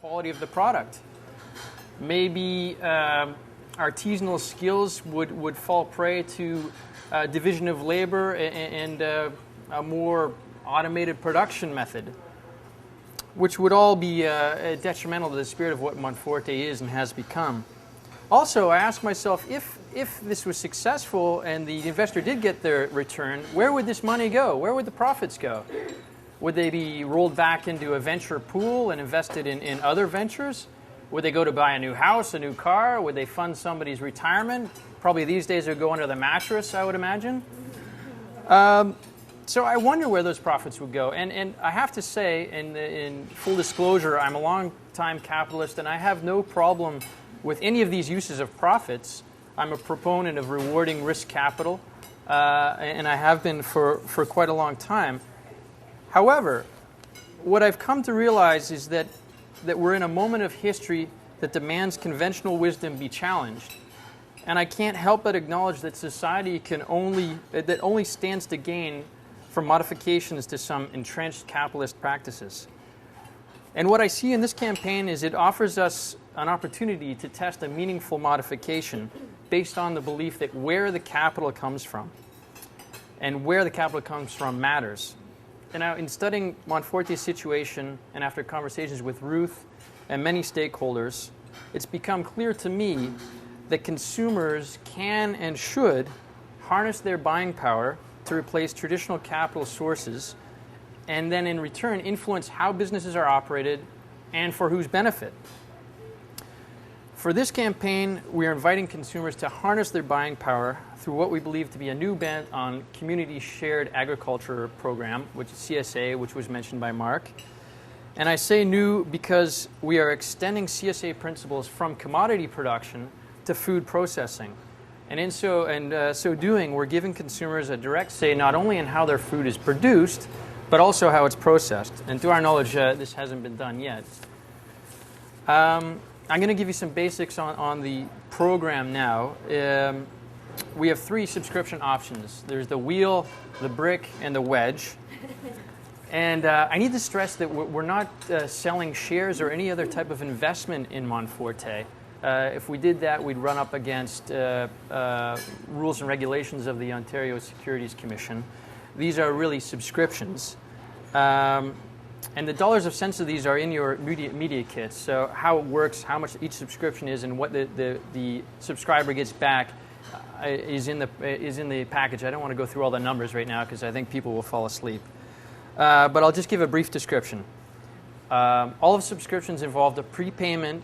quality of the product. Maybe artisanal skills would fall prey to division of labor and a more automated production method, which would all be detrimental to the spirit of what Monforte is and has become. Also, I ask myself, if this was successful and the investor did get their return, where would this money go? Where would the profits go? Would they be rolled back into a venture pool and invested in other ventures? Would they go to buy a new house, a new car? Would they fund somebody's retirement? Probably these days it would go under the mattress, I would imagine. So I wonder where those profits would go. And I have to say, in full disclosure, I'm a long-time capitalist, and I have no problem with any of these uses of profits. I'm a proponent of rewarding risk capital, and I have been for quite a long time. However, what I've come to realize is that we're in a moment of history that demands conventional wisdom be challenged. And I can't help but acknowledge that society only stands to gain from modifications to some entrenched capitalist practices. And what I see in this campaign is it offers us an opportunity to test a meaningful modification based on the belief that where the capital comes from and where the capital comes from matters. And now, in studying Monforte's situation and after conversations with Ruth and many stakeholders, it's become clear to me that consumers can and should harness their buying power to replace traditional capital sources, and then in return influence how businesses are operated and for whose benefit. For this campaign, we are inviting consumers to harness their buying power through what we believe to be a new bent on Community Shared Agriculture Program, which is CSA, which was mentioned by Mark. And I say new because we are extending CSA principles from commodity production to food processing. And in so doing, we're giving consumers a direct say not only in how their food is produced, but also how it's processed. And to our knowledge, this hasn't been done yet. I'm going to give you some basics on the program now. We have 3 subscription options. There's the wheel, the brick, and the wedge. And I need to stress that we're not selling shares or any other type of investment in Monforte. If we did that, we'd run up against rules and regulations of the Ontario Securities Commission. These are really subscriptions. And the dollars of cents of these are in your media kits. So how it works, how much each subscription is, and what the subscriber gets back is in the package. I don't want to go through all the numbers right now because I think people will fall asleep. But I'll just give a brief description. All of subscriptions involved a prepayment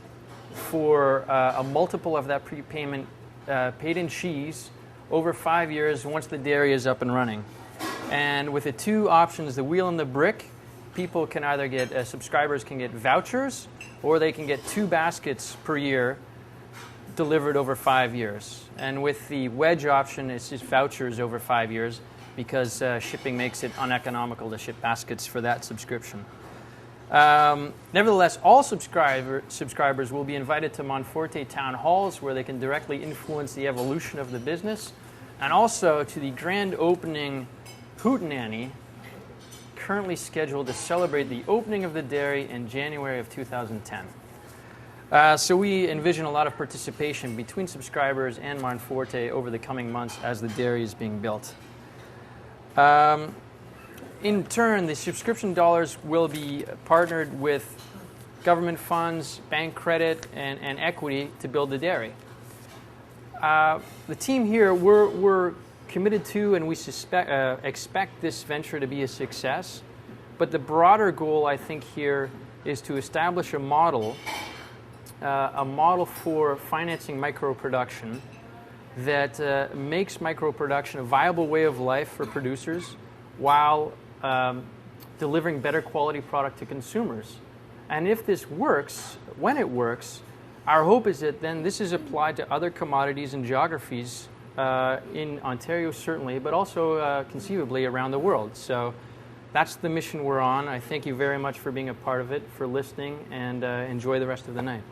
for a multiple of that prepayment paid in cheese over 5 years once the dairy is up and running. And with the 2 options, the wheel and the brick, people can either get, subscribers can get vouchers, or they can get 2 baskets per year delivered over 5 years. And with the wedge option, it's just vouchers over 5 years because shipping makes it uneconomical to ship baskets for that subscription. Nevertheless, all subscribers will be invited to Monforte town halls where they can directly influence the evolution of the business, and also to the grand opening hootenanny currently scheduled to celebrate the opening of the dairy in January of 2010. So we envision a lot of participation between subscribers and Monforte over the coming months as the dairy is being built. In turn, the subscription dollars will be partnered with government funds, bank credit, and equity to build the dairy. The team here, we're committed to and we expect this venture to be a success. But the broader goal, I think, here is to establish a model for financing micro-production that makes micro-production a viable way of life for producers while delivering better quality product to consumers. And if this works, when it works, our hope is that then this is applied to other commodities and geographies in Ontario certainly, but also conceivably around the world. So that's the mission we're on. I thank you very much for being a part of it, for listening, and enjoy the rest of the night.